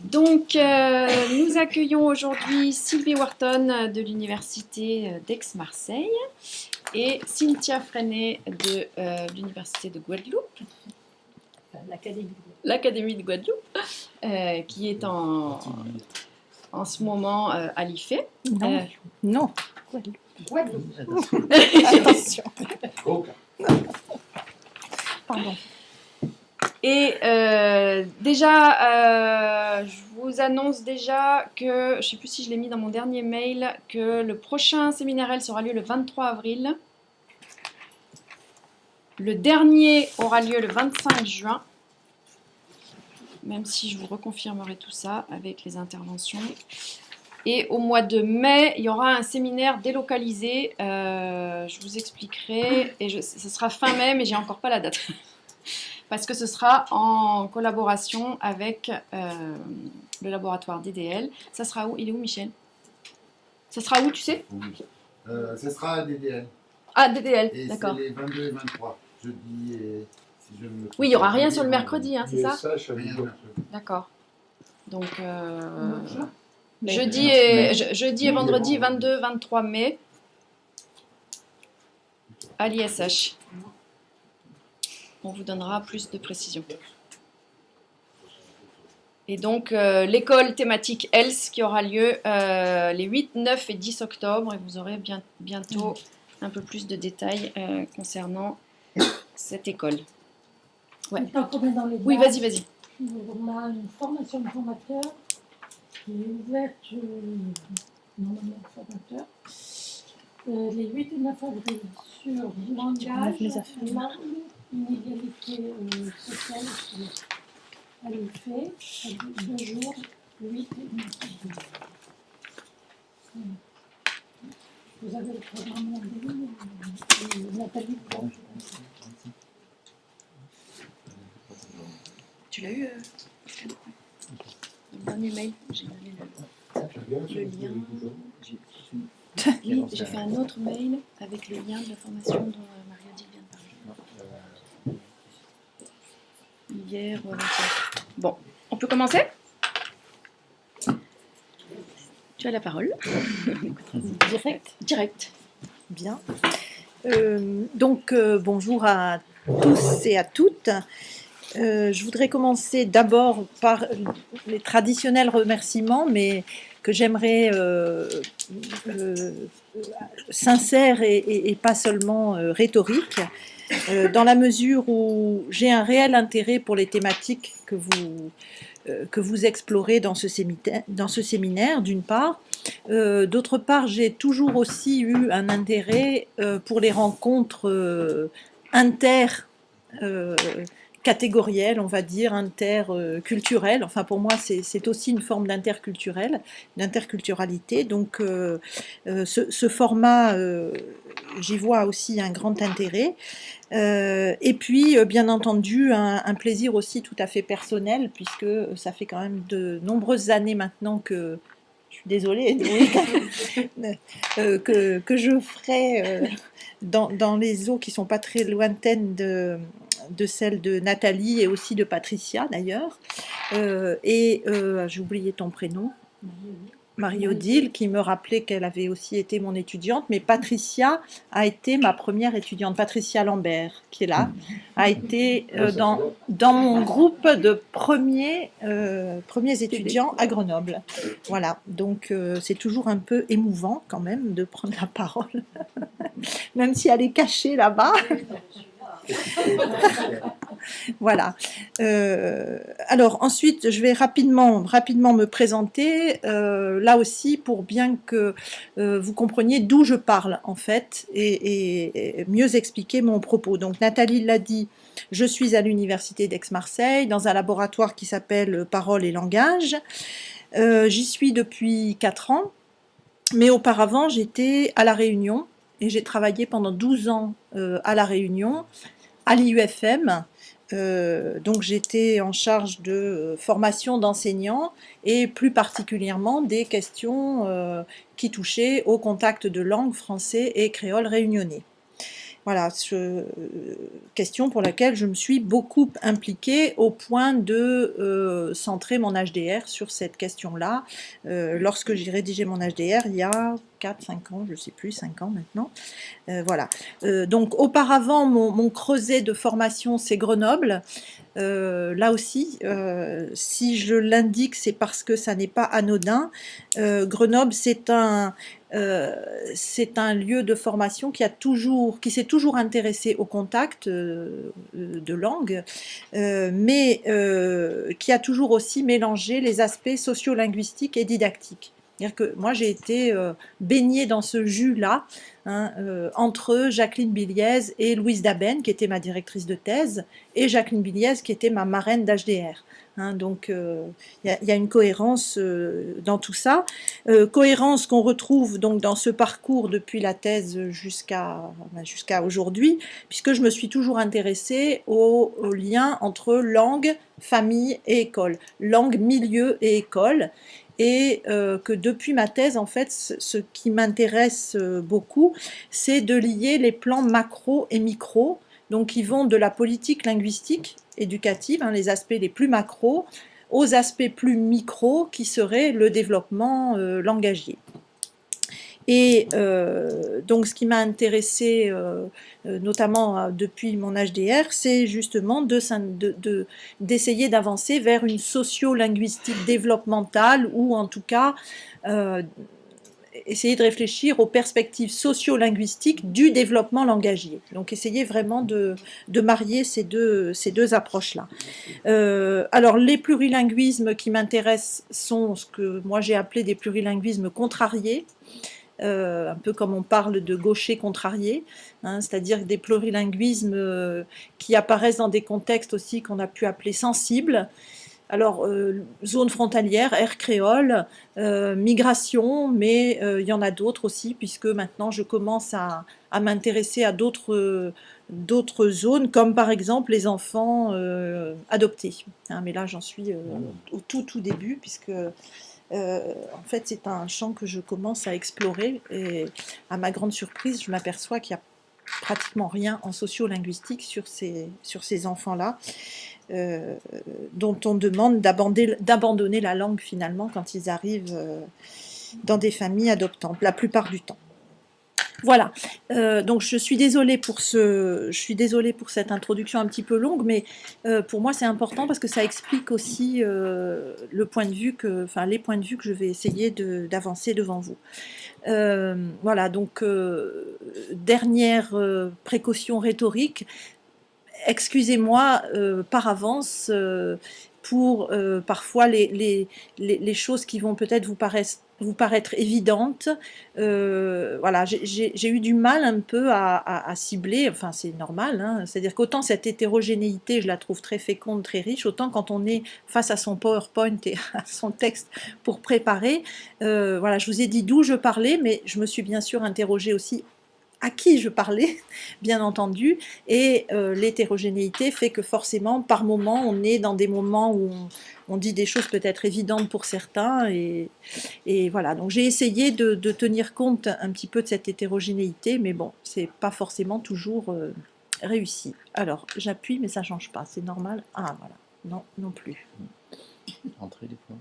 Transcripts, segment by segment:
Donc, nous accueillons aujourd'hui Sylvie Wharton de l'Université d'Aix-Marseille et Cynthia Freinet de l'Université de Guadeloupe, l'Académie de Guadeloupe, qui est en ce moment à l'IFE. Non. Guadeloupe. Attention. Pardon. Et déjà, je vous annonce déjà que, je ne sais plus si je l'ai mis dans mon dernier mail, que le prochain séminaire L aura lieu le 23 avril. Le dernier aura lieu le 25 juin, même si je vous reconfirmerai tout ça avec les interventions. Et au mois de mai, il y aura un séminaire délocalisé, je vous expliquerai, et ce sera fin mai, mais j'ai encore pas la date. Parce que ce sera en collaboration avec le laboratoire DDL. Ça sera où? Il est où, Michel? Ça sera où, tu sais? Ça sera à DDL. Ah, DDL, d'accord. C'est les 22 et 23, jeudi et... Si je me... Oui, il n'y aura rien sur le mercredi, hein, c'est ça? D'accord. Donc, jeudi et vendredi 22-23 mai à l'ISH. On vous donnera plus de précision. Et donc, l'école thématique ELS qui aura lieu les 8, 9 et 10 octobre. Et vous aurez bientôt un peu plus de détails concernant cette école. Ouais. Oui, vas-y. On a une formation de formateur qui est ouverte normalement aux formateurs les 8 et 9 avril sur langage, langue, inégalité sociale. Elle est faite à 2 jours, 8 et 9 avril. Vous avez le programme en ligne, Nathalie. Tu l'as eu, Pascal? Le dernier mail, j'ai donné le lien. Oui, j'ai fait un autre mail avec le lien de la formation dont Marie-Odile vient de parler. Hier ou avant-hier. Bon, on peut commencer? Tu as la parole. Direct. Bien. Bonjour à tous et à toutes. Je voudrais commencer d'abord par les traditionnels remerciements, mais que j'aimerais sincères et pas seulement rhétoriques, dans la mesure où j'ai un réel intérêt pour les thématiques que vous explorez dans ce séminaire, d'une part. D'autre part, j'ai toujours aussi eu un intérêt pour les rencontres catégorielle, on va dire, interculturelle. Enfin, pour moi, c'est aussi une forme d'interculturalité. Donc, ce format, j'y vois aussi un grand intérêt. Et puis, bien entendu, un plaisir aussi tout à fait personnel, puisque ça fait quand même de nombreuses années maintenant que... Je suis désolée, que je ferai dans les eaux qui ne sont pas très lointaines de celles de Nathalie et aussi de Patricia d'ailleurs. J'ai oublié ton prénom. Marie-Odile, qui me rappelait qu'elle avait aussi été mon étudiante, mais Patricia a été ma première étudiante. Patricia Lambert, qui est là, a été dans mon groupe de premiers étudiants à Grenoble. Voilà, donc c'est toujours un peu émouvant quand même de prendre la parole, même si elle est cachée là-bas. Voilà. Alors ensuite, je vais rapidement me présenter, là aussi pour bien que vous compreniez d'où je parle en fait et mieux expliquer mon propos. Donc Nathalie l'a dit, je suis à l'Université d'Aix-Marseille dans un laboratoire qui s'appelle Parole et Langage. J'y suis depuis 4 ans, mais auparavant j'étais à La Réunion et j'ai travaillé pendant 12 ans à La Réunion, à l'IUFM. Donc j'étais en charge de formation d'enseignants et plus particulièrement des questions qui touchaient au contact de langue français et créole réunionnais. Voilà, question pour laquelle je me suis beaucoup impliquée au point de centrer mon HDR sur cette question-là. Lorsque j'ai rédigé mon HDR, il y a 4-5 ans, je ne sais plus, 5 ans maintenant. Voilà. Donc auparavant, mon creuset de formation, c'est Grenoble. Là aussi, si je l'indique, c'est parce que ça n'est pas anodin. Grenoble, c'est un lieu de formation qui s'est toujours intéressé au contact de langue, mais qui a toujours aussi mélangé les aspects sociolinguistiques et didactiques. C'est-à-dire que moi, j'ai été baignée dans ce jus-là, hein, entre Jacqueline Biliez et Louise Daben, qui était ma directrice de thèse, et Jacqueline Biliez, qui était ma marraine d'HDR. Hein, donc, il y a une cohérence dans tout ça. Cohérence qu'on retrouve donc dans ce parcours depuis la thèse jusqu'à aujourd'hui, puisque je me suis toujours intéressée au lien entre langue, famille et école, langue, milieu et école. Et que depuis ma thèse, en fait, ce qui m'intéresse beaucoup, c'est de lier les plans macro et micro, donc qui vont de la politique linguistique éducative, hein, les aspects les plus macro, aux aspects plus micro, qui seraient le développement langagier. Et donc, ce qui m'a intéressé, notamment depuis mon HDR, c'est justement d'essayer d'avancer vers une socio-linguistique développementale, ou en tout cas essayer de réfléchir aux perspectives socio-linguistiques du développement langagier. Donc, essayer vraiment de marier ces deux approches-là. Alors, les plurilinguismes qui m'intéressent sont ce que moi j'ai appelé des plurilinguismes contrariés. Un peu comme on parle de gaucher contrarié, hein, c'est-à-dire des plurilinguismes qui apparaissent dans des contextes aussi qu'on a pu appeler sensibles. Alors, zone frontalière, air créole, migration, mais il y en a d'autres aussi, puisque maintenant je commence à m'intéresser à d'autres zones, comme par exemple les enfants adoptés. Hein, mais là, j'en suis au tout début, puisque en fait, c'est un champ que je commence à explorer, et à ma grande surprise, je m'aperçois qu'il n'y a pratiquement rien en sociolinguistique sur ces enfants-là, dont on demande d'abandonner la langue finalement quand ils arrivent dans des familles adoptantes, la plupart du temps. Voilà, donc je suis désolée pour cette introduction un petit peu longue, mais pour moi c'est important parce que ça explique aussi les points de vue que je vais essayer d'avancer devant vous. Voilà, donc dernière précaution rhétorique, excusez-moi par avance pour parfois les choses qui vont peut-être vous paraître évidentes. Voilà, j'ai eu du mal un peu à cibler, enfin c'est normal, hein, c'est-à-dire qu'autant cette hétérogénéité, je la trouve très féconde, très riche, autant quand on est face à son PowerPoint et à son texte pour préparer, voilà, je vous ai dit d'où je parlais, mais je me suis bien sûr interrogée aussi à qui je parlais, bien entendu, et l'hétérogénéité fait que forcément, par moment, on est dans des moments où on dit des choses peut-être évidentes pour certains, et voilà. Donc j'ai essayé de tenir compte un petit peu de cette hétérogénéité, mais bon, c'est pas forcément toujours réussi. Alors, j'appuie, mais ça change pas, c'est normal. Ah, voilà, non plus. Entrée des points.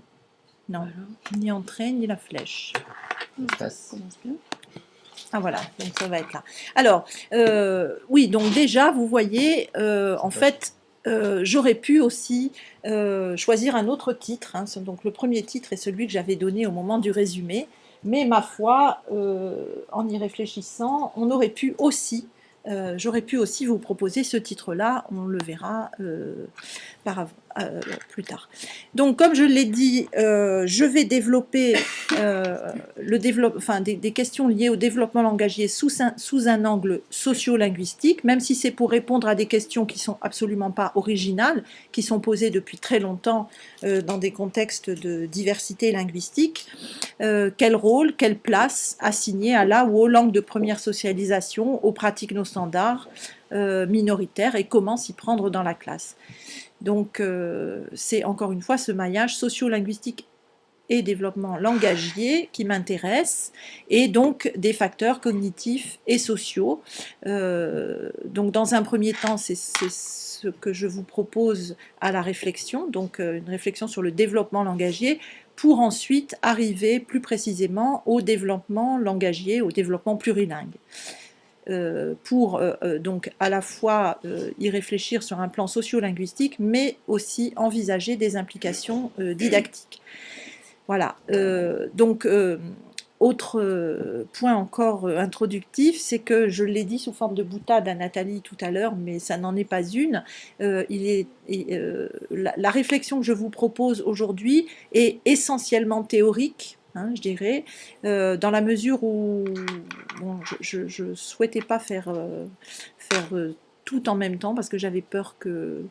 Non, ni entrée, ni la flèche. Espace. Ah voilà, donc ça va être là. Alors, oui, donc déjà, vous voyez, en fait, j'aurais pu aussi choisir un autre titre. Hein. Donc le premier titre est celui que j'avais donné au moment du résumé. Mais ma foi, en y réfléchissant, j'aurais pu aussi vous proposer ce titre-là. On le verra plus tard. Donc, comme je l'ai dit, je vais développer des questions liées au développement langagier sous un angle sociolinguistique, même si c'est pour répondre à des questions qui ne sont absolument pas originales, qui sont posées depuis très longtemps dans des contextes de diversité linguistique. Quel rôle, quelle place assigner à la ou aux langues de première socialisation, aux pratiques non standards minoritaires, et comment s'y prendre dans la classe. Donc, c'est encore une fois ce maillage sociolinguistique et développement langagier qui m'intéressent, et donc des facteurs cognitifs et sociaux. Donc dans un premier temps, c'est ce que je vous propose à la réflexion, donc une réflexion sur le développement langagier, pour ensuite arriver plus précisément au développement langagier, au développement plurilingue. Pour donc à la fois y réfléchir sur un plan sociolinguistique, mais aussi envisager des implications didactiques. Voilà, donc autre point encore introductif, c'est que je l'ai dit sous forme de boutade à Nathalie tout à l'heure, mais ça n'en est pas une. La réflexion que je vous propose aujourd'hui est essentiellement théorique, hein, je dirais, dans la mesure où bon, je ne souhaitais pas faire tout en même temps, parce que j'avais peur que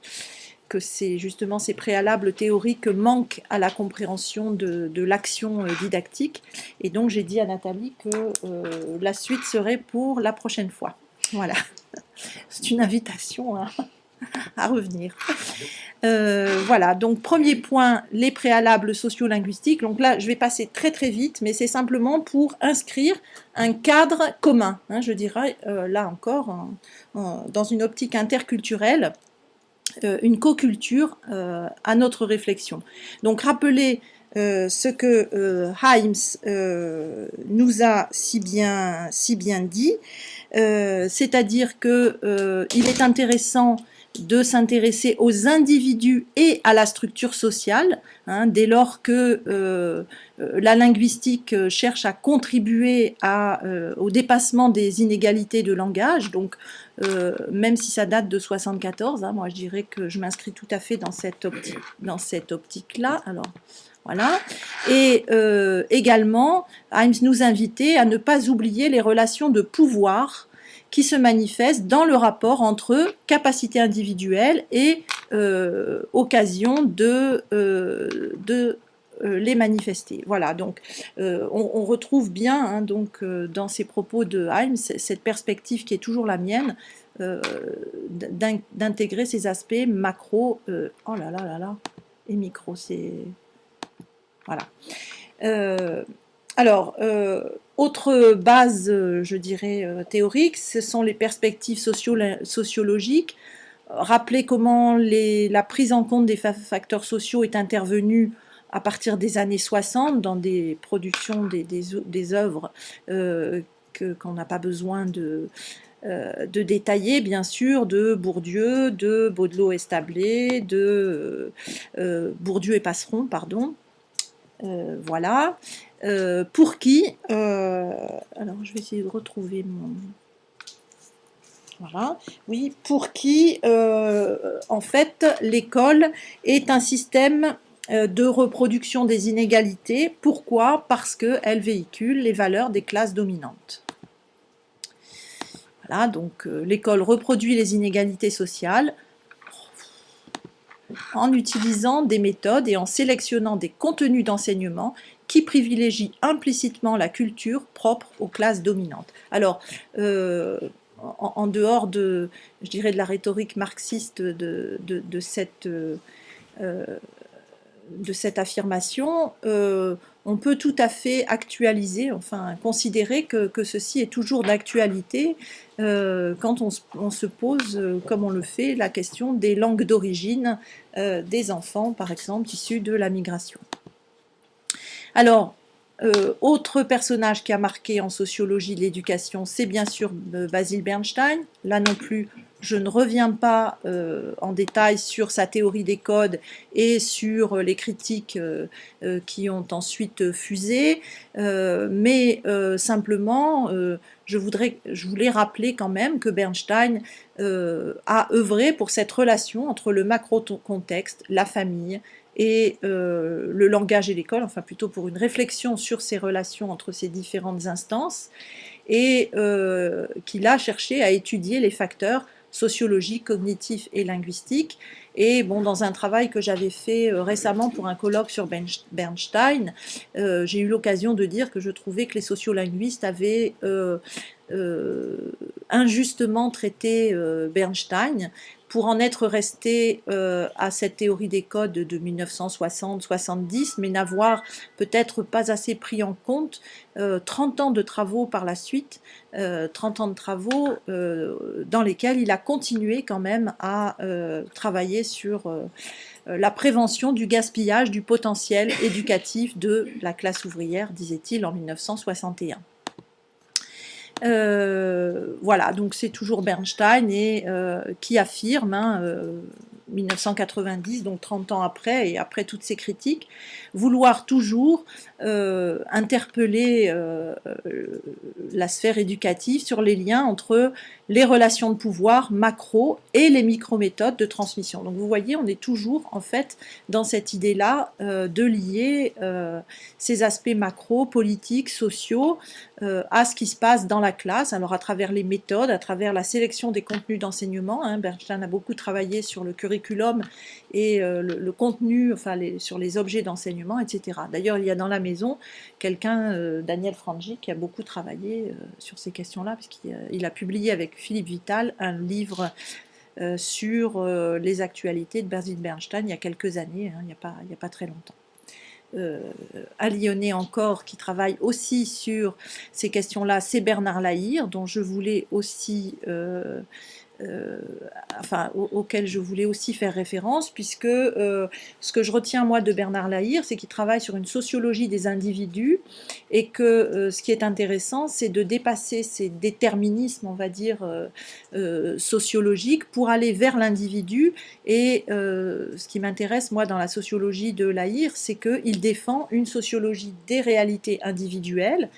justement ces préalables théoriques manquent à la compréhension de l'action didactique. Et donc j'ai dit à Nathalie que la suite serait pour la prochaine fois. Voilà, c'est une invitation à revenir. Voilà, donc premier point, les préalables sociolinguistiques. Donc là, je vais passer très très vite, mais c'est simplement pour inscrire un cadre commun, hein, je dirais, là encore, dans une optique interculturelle, une coculture à notre réflexion. Donc rappelez ce que Himes nous a si bien dit, c'est-à-dire qu'il est intéressant de s'intéresser aux individus et à la structure sociale, hein, dès lors que la linguistique cherche à contribuer au dépassement des inégalités de langage. Donc même si ça date de 74, hein, moi je dirais que je m'inscris tout à fait dans cette optique-là. Alors voilà. Et également, Himes nous invitait à ne pas oublier les relations de pouvoir qui se manifestent dans le rapport entre capacité individuelle et occasion de les manifester. Voilà, donc on retrouve bien hein, donc, dans ces propos de Himes cette perspective qui est toujours la mienne, d'intégrer ces aspects macro, oh là là là là, et micro, c'est... Voilà. Alors, autre base, je dirais, théorique, ce sont les perspectives sociologiques. Rappeler comment la prise en compte des facteurs sociaux est intervenue à partir des années 60 dans des productions, des œuvres qu'on n'a pas besoin de détailler, bien sûr, de Bourdieu, de Baudelot-Establé, de Bourdieu et Passeron, pardon. Voilà. Pour qui, alors je vais essayer de retrouver mon... Voilà, oui, pour qui, en fait, l'école est un système de reproduction des inégalités. Pourquoi? Parce qu'elle véhicule les valeurs des classes dominantes. Voilà, donc l'école reproduit les inégalités sociales en utilisant des méthodes et en sélectionnant des contenus d'enseignement qui privilégient implicitement la culture propre aux classes dominantes. Alors, en dehors de, je dirais, de la rhétorique marxiste de cette affirmation, on peut tout à fait actualiser, enfin considérer que ceci est toujours d'actualité quand on se pose, comme on le fait, la question des langues d'origine des enfants, par exemple, issus de la migration. Alors, autre personnage qui a marqué en sociologie de l'éducation, c'est bien sûr Basil Bernstein. Là non plus, je ne reviens pas en détail sur sa théorie des codes et sur les critiques qui ont ensuite fusé, mais simplement, je voulais rappeler quand même que Bernstein a œuvré pour cette relation entre le macro-contexte, la famille, et le langage et l'école, enfin plutôt pour une réflexion sur ces relations entre ces différentes instances, et qu'il a cherché à étudier les facteurs sociologiques, cognitifs et linguistiques. Et bon, dans un travail que j'avais fait récemment pour un colloque sur Bernstein, j'ai eu l'occasion de dire que je trouvais que les sociolinguistes avaient injustement traité Bernstein, pour en être resté à cette théorie des codes de 1960-70, mais n'avoir peut-être pas assez pris en compte 30 ans de travaux par la suite, 30 ans de travaux dans lesquels il a continué quand même à travailler sur la prévention du gaspillage du potentiel éducatif de la classe ouvrière, disait-il en 1961. Voilà, donc c'est toujours Bernstein et qui affirme, 1990, donc 30 ans après, et après toutes ces critiques, vouloir toujours interpeller la sphère éducative sur les liens entre les relations de pouvoir macro et les micro-méthodes de transmission. Donc vous voyez, on est toujours en fait dans cette idée-là de lier ces aspects macro, politiques, sociaux, à ce qui se passe dans la classe, alors à travers les méthodes, à travers la sélection des contenus d'enseignement. Bernstein a beaucoup travaillé sur le curriculum et le contenu, enfin sur les objets d'enseignement, etc. D'ailleurs, il y a dans la maison quelqu'un, Daniel Frangi, qui a beaucoup travaillé sur ces questions-là, puisqu'il a publié avec Philippe Vital un livre sur les actualités de Berzin Bernstein il y a quelques années, il n'y a pas très longtemps. À Lyonnais encore, qui travaille aussi sur ces questions-là, c'est Bernard Lahire, dont je voulais aussi auquel je voulais aussi faire référence, puisque ce que je retiens moi de Bernard Lahire, c'est qu'il travaille sur une sociologie des individus, et que ce qui est intéressant, c'est de dépasser ces déterminismes, on va dire, sociologiques, pour aller vers l'individu. Et ce qui m'intéresse moi dans la sociologie de Lahire, c'est qu'il défend une sociologie des réalités individuelles,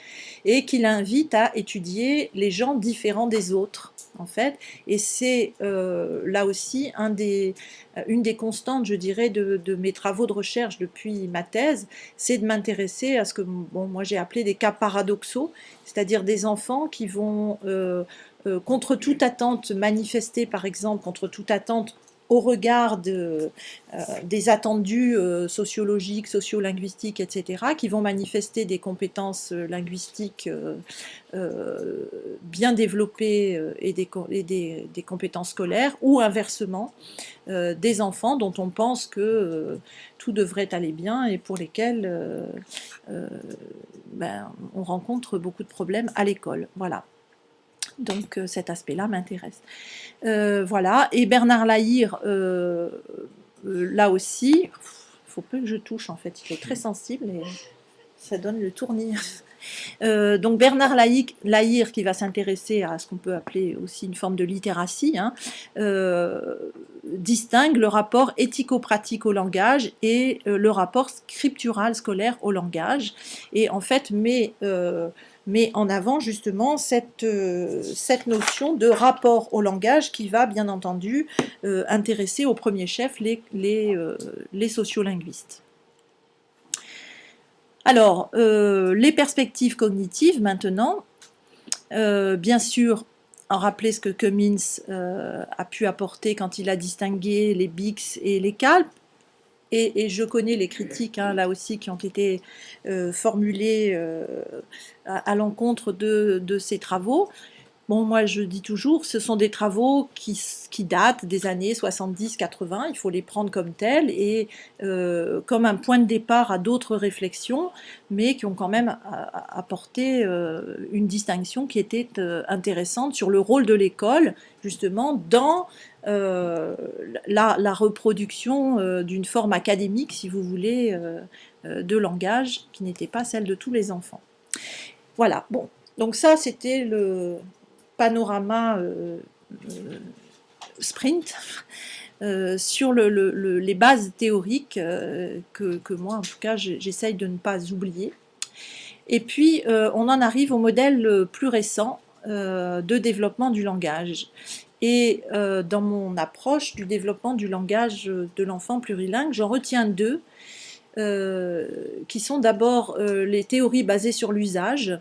et qu'il invite à étudier les gens différents des autres, en fait. Et c'est là aussi une des constantes, je dirais, de mes travaux de recherche depuis ma thèse, c'est de m'intéresser à ce que moi j'ai appelé des cas paradoxaux, c'est-à-dire des enfants qui vont, contre toute attente, manifester, par exemple, contre toute attente au regard des attendus sociologiques, sociolinguistiques, etc., qui vont manifester des compétences linguistiques bien développées et des compétences scolaires, ou inversement, des enfants dont on pense que tout devrait aller bien et pour lesquels on rencontre beaucoup de problèmes à l'école. Voilà. Donc cet aspect-là m'intéresse. Voilà. Et Bernard Lahire, là aussi, il faut peu que je touche en fait, il est très sensible et ça donne le tournis. Donc Bernard Lahire, qui va s'intéresser à ce qu'on peut appeler aussi une forme de littératie, distingue le rapport éthico-pratique au langage et le rapport scriptural scolaire au langage, et en fait met en avant justement cette notion de rapport au langage qui va bien entendu intéresser au premier chef les sociolinguistes. Alors, les perspectives cognitives maintenant, bien sûr, en rappeler ce que Cummins a pu apporter quand il a distingué les BICS et les CALP, et je connais les critiques là aussi qui ont été formulées à l'encontre de ces travaux. Bon, moi je dis toujours, ce sont des travaux qui datent des années 70-80, il faut les prendre comme tels et comme un point de départ à d'autres réflexions, mais qui ont quand même apporté une distinction qui était intéressante sur le rôle de l'école, justement, dans la reproduction d'une forme académique, si vous voulez, de langage, qui n'était pas celle de tous les enfants. Voilà, bon, donc ça c'était le panorama sprint sur les bases théoriques que moi en tout cas j'essaye de ne pas oublier. Et puis on en arrive au modèle plus récent de développement du langage. Et dans mon approche du développement du langage de l'enfant plurilingue, j'en retiens deux qui sont d'abord les théories basées sur l'usage,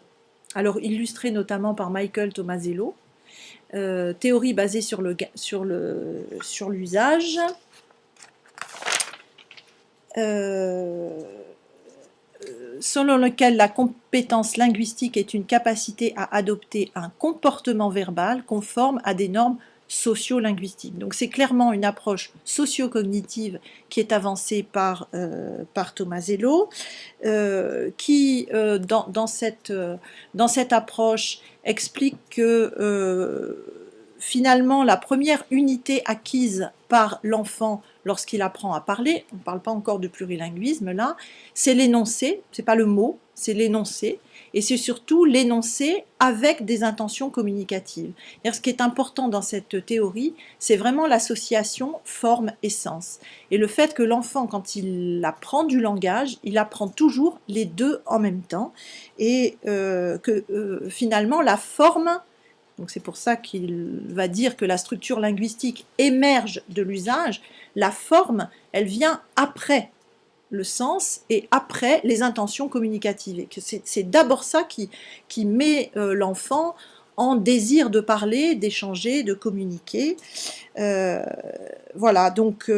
alors illustrées notamment par Michael Tomasello, théorie basée sur l'usage, selon lequel la compétence linguistique est une capacité à adopter un comportement verbal conforme à des normes socio-linguistique. Donc c'est clairement une approche socio-cognitive qui est avancée par Tomasello, qui dans cette approche explique que finalement la première unité acquise par l'enfant lorsqu'il apprend à parler, on ne parle pas encore de plurilinguisme là, c'est l'énoncé, c'est pas le mot, c'est l'énoncé, et c'est surtout l'énoncé avec des intentions communicatives. Ce qui est important dans cette théorie, c'est vraiment l'association forme et sens. Et le fait que l'enfant, quand il apprend du langage, il apprend toujours les deux en même temps, et finalement la forme, donc c'est pour ça qu'il va dire que la structure linguistique émerge de l'usage, la forme, elle vient après le sens et après les intentions communicatives. C'est d'abord ça qui met l'enfant en désir de parler, d'échanger, de communiquer. Voilà, donc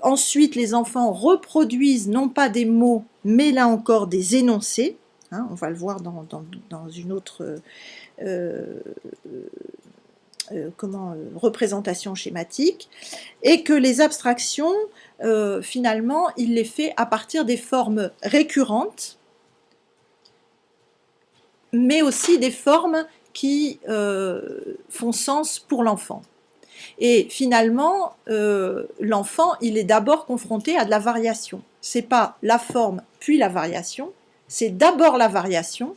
ensuite les enfants reproduisent non pas des mots, mais là encore des énoncés. Hein, on va le voir dans une autre représentation schématique, et que les abstractions, finalement, il les fait à partir des formes récurrentes, mais aussi des formes qui font sens pour l'enfant. Et finalement, l'enfant, il est d'abord confronté à de la variation. C'est pas la forme puis la variation, c'est d'abord la variation,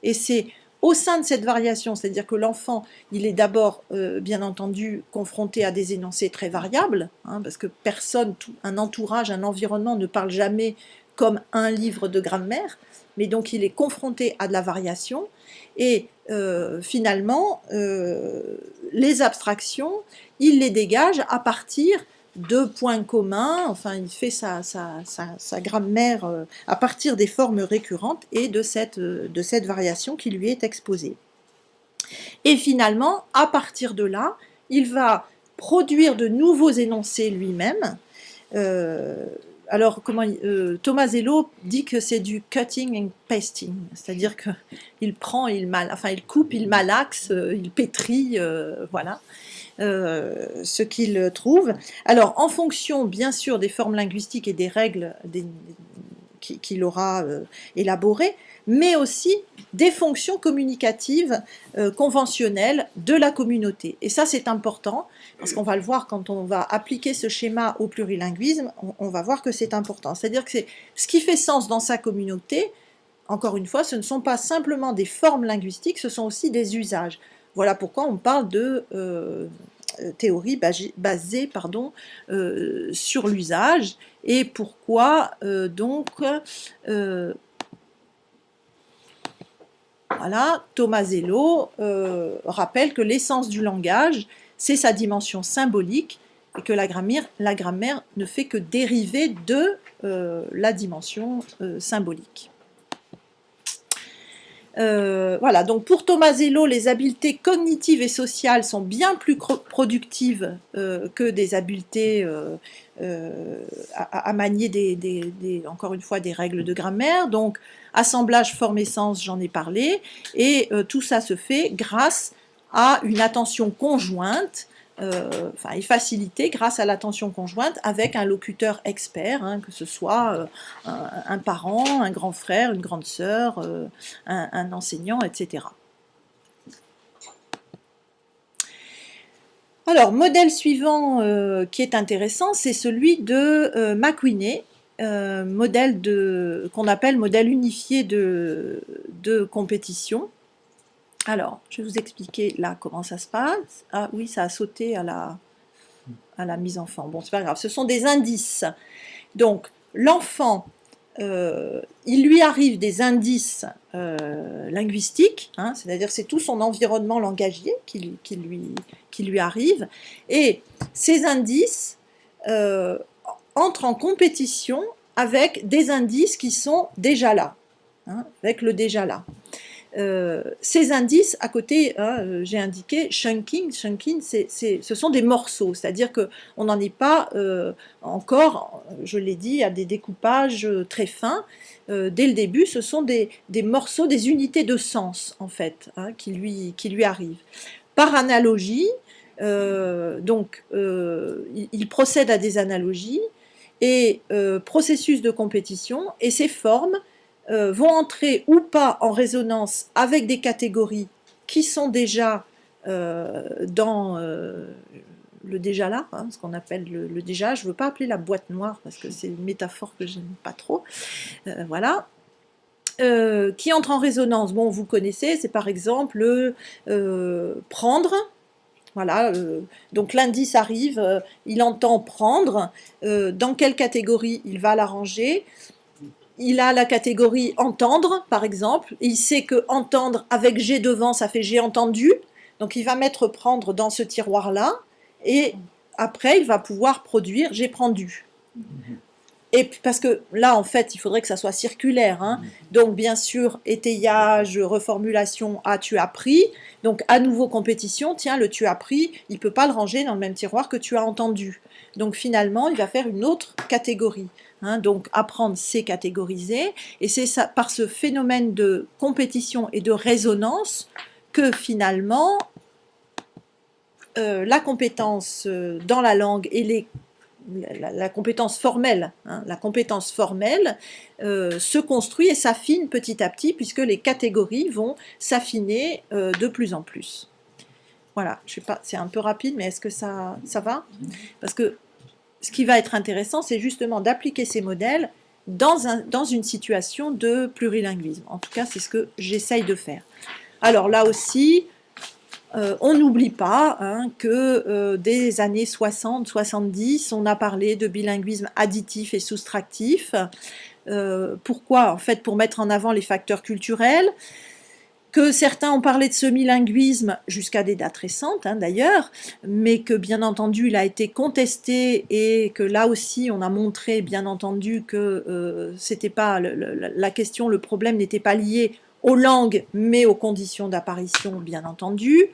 et c'est au sein de cette variation, c'est-à-dire que l'enfant, il est d'abord, bien entendu, confronté à des énoncés très variables, hein, parce que personne, un entourage, un environnement ne parle jamais comme un livre de grammaire, mais donc il est confronté à de la variation, et finalement, les abstractions, il les dégage à partir de points communs, enfin il fait sa grammaire à partir des formes récurrentes et de cette variation qui lui est exposée. Et finalement, à partir de là, il va produire de nouveaux énoncés lui-même. Alors, Tomasello dit que c'est du cutting and pasting, c'est-à-dire qu'il prend, il coupe, il malaxe, il pétrit, voilà. Ce qu'il trouve. Alors, en fonction, bien sûr, des formes linguistiques et des règles qu'il aura élaborées, mais aussi des fonctions communicatives conventionnelles de la communauté. Et ça, c'est important, parce qu'on va le voir quand on va appliquer ce schéma au plurilinguisme, on va voir que c'est important. C'est-à-dire que ce qui fait sens dans sa communauté, encore une fois, ce ne sont pas simplement des formes linguistiques, ce sont aussi des usages. Voilà pourquoi on parle de théorie basée sur l'usage, et pourquoi voilà, Tomasello rappelle que l'essence du langage, c'est sa dimension symbolique, et que la grammaire ne fait que dériver de la dimension symbolique. Voilà, donc pour Tomasello, les habiletés cognitives et sociales sont bien plus productives que des habiletés à manier encore une fois des règles de grammaire. Donc assemblage, forme et sens, j'en ai parlé, et tout ça se fait grâce à une attention conjointe, et facilitée grâce à l'attention conjointe avec un locuteur expert, hein, que ce soit un parent, un grand frère, une grande sœur, un enseignant, etc. Alors, modèle suivant qui est intéressant, c'est celui de McWhinney, modèle qu'on appelle modèle unifié de compétition. Alors, je vais vous expliquer là comment ça se passe. Ah oui, ça a sauté à la mise en forme. Bon, c'est pas grave. Ce sont des indices. Donc, l'enfant, il lui arrive des indices linguistiques, hein, c'est-à-dire c'est tout son environnement langagier qui lui arrive. Et ces indices entrent en compétition avec des indices qui sont déjà là, hein, avec le déjà là. Ces indices, à côté, hein, j'ai indiqué chunking, ce sont des morceaux, c'est-à-dire qu'on n'en est pas encore, je l'ai dit, à des découpages très fins. Dès le début, ce sont des morceaux, des unités de sens, en fait, hein, qui lui arrivent. Par analogie, Il procède à des analogies et processus de compétition, et ces formes vont entrer ou pas en résonance avec des catégories qui sont déjà dans le déjà là, hein, ce qu'on appelle le déjà. Je ne veux pas appeler la boîte noire parce que c'est une métaphore que je n'aime pas trop. Voilà. Qui entre en résonance. Bon, vous connaissez, c'est par exemple prendre. Voilà, donc l'indice arrive, il entend prendre. Dans quelle catégorie il va la ranger? Il a la catégorie entendre, par exemple. Il sait que entendre avec G devant, ça fait j'ai entendu. Donc il va mettre prendre dans ce tiroir-là. Et après, il va pouvoir produire j'ai prendu. Et parce que là, en fait, il faudrait que ça soit circulaire. Hein. Donc, bien sûr, étayage, reformulation, ah, tu as pris. Donc, à nouveau, compétition, tiens, le tu as pris, il ne peut pas le ranger dans le même tiroir que tu as entendu. Donc, finalement, il va faire une autre catégorie. Hein. Donc, apprendre, c'est catégoriser. Et c'est ça, par ce phénomène de compétition et de résonance que finalement, la compétence dans la langue et la compétence formelle, hein, se construit et s'affine petit à petit puisque les catégories vont s'affiner de plus en plus. Voilà, je sais pas, c'est un peu rapide, mais est-ce que ça va? Parce que ce qui va être intéressant, c'est justement d'appliquer ces modèles dans une situation de plurilinguisme. En tout cas, c'est ce que j'essaye de faire. Alors là aussi, on n'oublie pas hein, que des années 60-70, on a parlé de bilinguisme additif et soustractif. Pourquoi? En fait, pour mettre en avant les facteurs culturels, que certains ont parlé de semi-linguisme jusqu'à des dates récentes hein, d'ailleurs, mais que bien entendu il a été contesté et que là aussi on a montré bien entendu que c'était pas la question, le problème n'était pas lié aux langues, mais aux conditions d'apparition, bien entendu.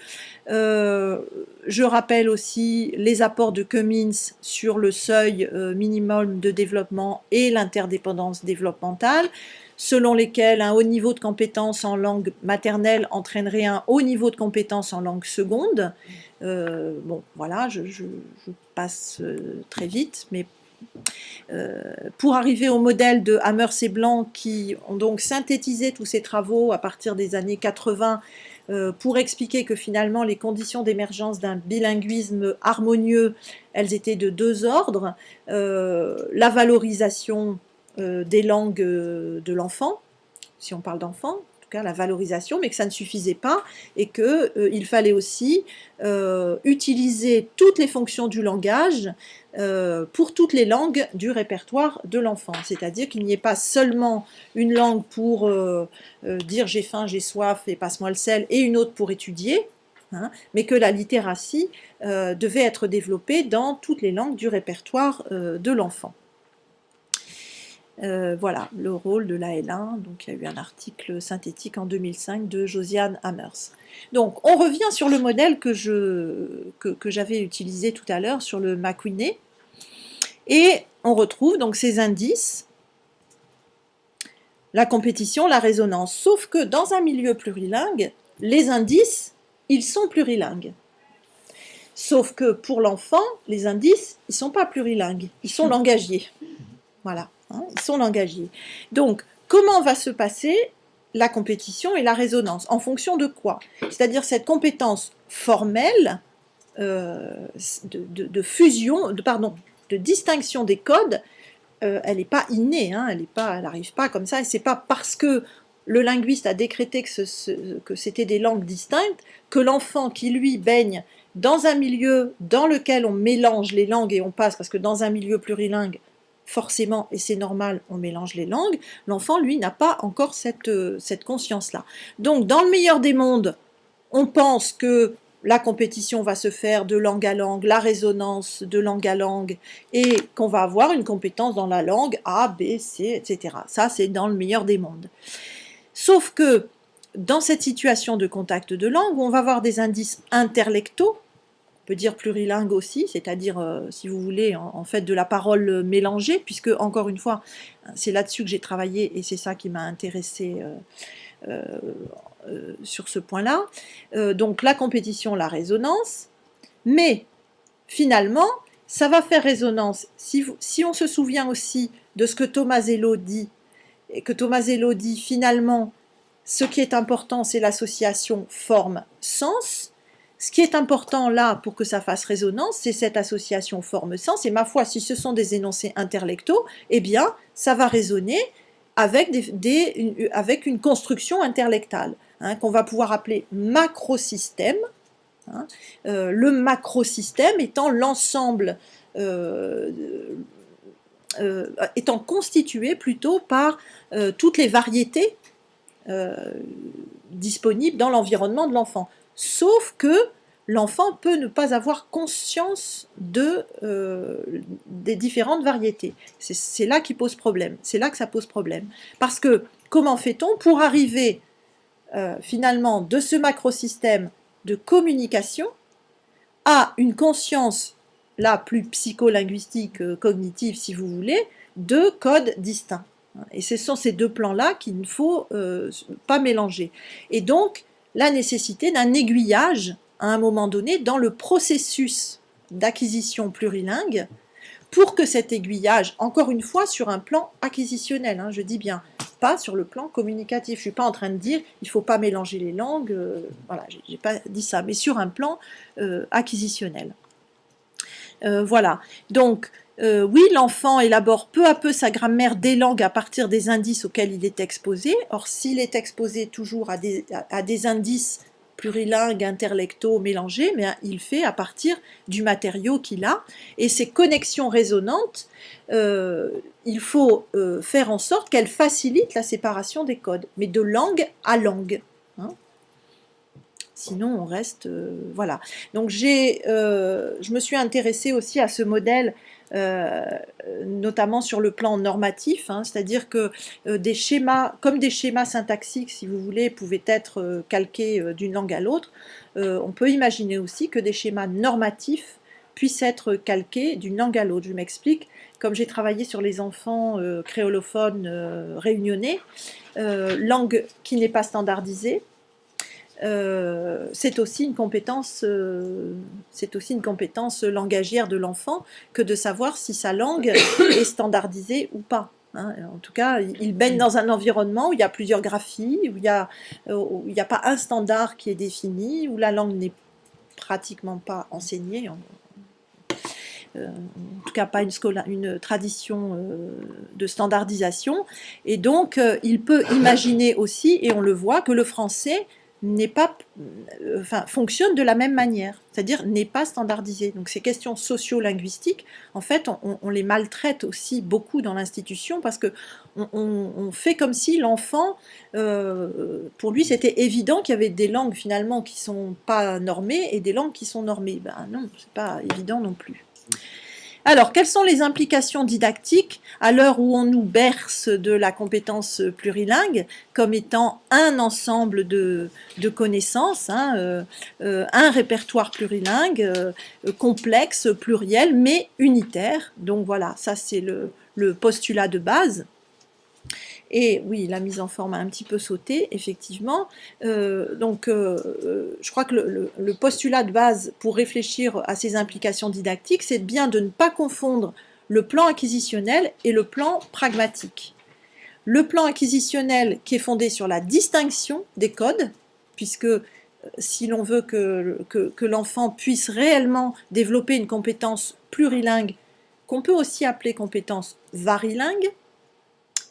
Je rappelle aussi les apports de Cummins sur le seuil minimum de développement et l'interdépendance développementale, selon lesquels un haut niveau de compétence en langue maternelle entraînerait un haut niveau de compétence en langue seconde. Bon, voilà, je passe très vite, mais pour arriver au modèle de Hammers et Blanc qui ont donc synthétisé tous ces travaux à partir des années 80 pour expliquer que finalement les conditions d'émergence d'un bilinguisme harmonieux, elles étaient de deux ordres. La valorisation des langues de l'enfant, si on parle d'enfant, en tout cas la valorisation, mais que ça ne suffisait pas et qu'il fallait aussi utiliser toutes les fonctions du langage pour toutes les langues du répertoire de l'enfant. C'est-à-dire qu'il n'y ait pas seulement une langue pour dire j'ai faim, j'ai soif et passe-moi le sel, et une autre pour étudier, hein, mais que la littératie devait être développée dans toutes les langues du répertoire de l'enfant. Voilà, le rôle de l'AL1, donc il y a eu un article synthétique en 2005 de Josiane Hammers. Donc on revient sur le modèle que j'avais utilisé tout à l'heure sur le McWhinney, et on retrouve donc ces indices, la compétition, la résonance, sauf que dans un milieu plurilingue, les indices, ils sont plurilingues. Sauf que pour l'enfant, les indices, ils ne sont pas plurilingues, ils sont langagiers. Voilà. Hein, ils sont langagiers. Donc, comment va se passer la compétition et la résonance? En fonction de quoi? C'est-à-dire cette compétence formelle de fusion, de distinction des codes, elle n'est pas innée, hein, elle n'arrive pas comme ça, et c'est pas parce que le linguiste a décrété que c'était des langues distinctes que l'enfant qui, lui, baigne dans un milieu dans lequel on mélange les langues et on passe, parce que dans un milieu plurilingue, forcément, et c'est normal, on mélange les langues, l'enfant, lui, n'a pas encore cette conscience-là. Donc, dans le meilleur des mondes, on pense que la compétition va se faire de langue à langue, la résonance de langue à langue, et qu'on va avoir une compétence dans la langue A, B, C, etc. Ça, c'est dans le meilleur des mondes. Sauf que, dans cette situation de contact de langue, où on va avoir des indices interlectaux, peut dire plurilingue aussi, c'est-à-dire, si vous voulez, en fait de la parole mélangée, puisque, encore une fois, c'est là-dessus que j'ai travaillé et c'est ça qui m'a intéressée sur ce point-là. Donc la compétition, la résonance, Mais finalement, ça va faire résonance. Si on se souvient aussi de ce que Tomasello dit, et que Tomasello dit finalement, ce qui est important, c'est l'association forme-sens. Ce qui est important là, pour que ça fasse résonance, c'est cette association forme-sens. Et ma foi, si ce sont des énoncés interlectaux, eh bien, ça va résonner avec, avec une construction interlectale, hein, qu'on va pouvoir appeler macrosystème. Hein, le macrosystème étant l'ensemble, étant constitué plutôt par toutes les variétés disponibles dans l'environnement de l'enfant. Sauf que l'enfant peut ne pas avoir conscience des différentes variétés. C'est là qui pose problème. C'est là que ça pose problème. Parce que comment fait-on pour arriver finalement de ce macrosystème de communication à une conscience, là plus psycholinguistique, cognitive si vous voulez, de codes distincts. Et ce sont ces deux plans-là qu'il ne faut pas mélanger. Et donc, la nécessité d'un aiguillage à un moment donné dans le processus d'acquisition plurilingue pour que cet aiguillage, encore une fois, sur un plan acquisitionnel, hein, je dis bien, pas sur le plan communicatif. Je ne suis pas en train de dire il ne faut pas mélanger les langues, voilà, je n'ai pas dit ça, mais sur un plan acquisitionnel. Voilà, donc oui, l'enfant élabore peu à peu sa grammaire des langues à partir des indices auxquels il est exposé. Or, s'il est exposé toujours à des indices plurilingues, interlectaux, mélangés, mais il fait à partir du matériau qu'il a. Et ces connexions résonantes, il faut faire en sorte qu'elles facilitent la séparation des codes, mais de langue à langue. Hein. Sinon, on reste... voilà. Donc, je me suis intéressée aussi à ce modèle, notamment sur le plan normatif, hein, c'est-à-dire que des schémas, comme des schémas syntaxiques, si vous voulez, pouvaient être calqués d'une langue à l'autre, on peut imaginer aussi que des schémas normatifs puissent être calqués d'une langue à l'autre. Je m'explique. Comme j'ai travaillé sur les enfants créolophones réunionnais, langue qui n'est pas standardisée, c'est aussi une compétence langagière de l'enfant que de savoir si sa langue est standardisée ou pas. Hein. En tout cas, il baigne dans un environnement où il y a plusieurs graphies, où il n'y a pas un standard qui est défini, où la langue n'est pratiquement pas enseignée. En tout cas pas une tradition de standardisation. Et donc, il peut imaginer aussi, et on le voit, que le français fonctionne de la même manière, c'est-à-dire n'est pas standardisé. Donc ces questions socio-linguistiques, en fait, on les maltraite aussi beaucoup dans l'institution parce que on fait comme si l'enfant, pour lui, c'était évident qu'il y avait des langues finalement qui sont pas normées et des langues qui sont normées. Ben non, c'est pas évident non plus. Alors, quelles sont les implications didactiques à l'heure où on nous berce de la compétence plurilingue comme étant un ensemble de connaissances, hein, un répertoire plurilingue, complexe, pluriel, mais unitaire. Donc voilà, ça c'est le postulat de base. Et oui, la mise en forme a un petit peu sauté, effectivement. Je crois que le postulat de base pour réfléchir à ces implications didactiques, c'est bien de ne pas confondre le plan acquisitionnel et le plan pragmatique. Le plan acquisitionnel qui est fondé sur la distinction des codes, puisque si l'on veut que l'enfant puisse réellement développer une compétence plurilingue, qu'on peut aussi appeler compétence varilingue,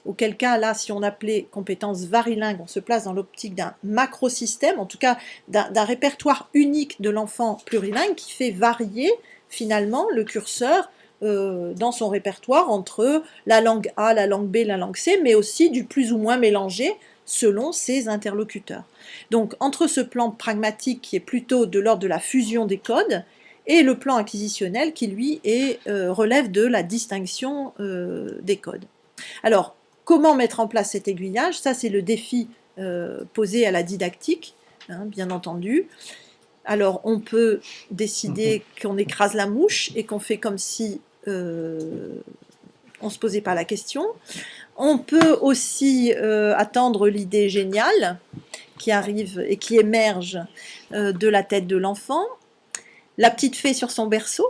auquel cas, là, si on appelait compétence varilingue, on se place dans l'optique d'un macrosystème, en tout cas d'un répertoire unique de l'enfant plurilingue qui fait varier finalement le curseur dans son répertoire entre la langue A, la langue B, la langue C, mais aussi du plus ou moins mélangé selon ses interlocuteurs. Donc entre ce plan pragmatique qui est plutôt de l'ordre de la fusion des codes et le plan acquisitionnel qui lui relève de la distinction des codes. Alors, comment mettre en place cet aiguillage? Ça, c'est le défi posé à la didactique, hein, bien entendu. Alors, on peut décider qu'on écrase la mouche et qu'on fait comme si on ne se posait pas la question. On peut aussi attendre l'idée géniale qui arrive et qui émerge de la tête de l'enfant. la petite fée sur son berceau.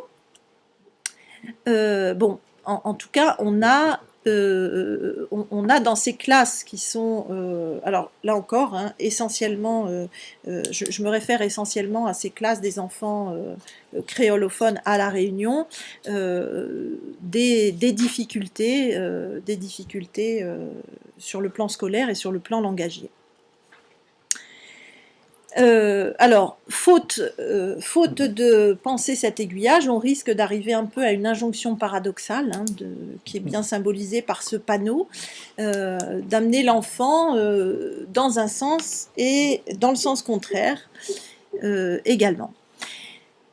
Bon, en tout cas, on a dans ces classes qui sont, alors là encore, hein, essentiellement, je me réfère essentiellement à ces classes des enfants créolophones à La Réunion, des difficultés sur le plan scolaire et sur le plan langagier. Alors, faute de penser cet aiguillage, on risque d'arriver un peu à une injonction paradoxale, hein, qui est bien symbolisée par ce panneau, d'amener l'enfant dans un sens et dans le sens contraire également.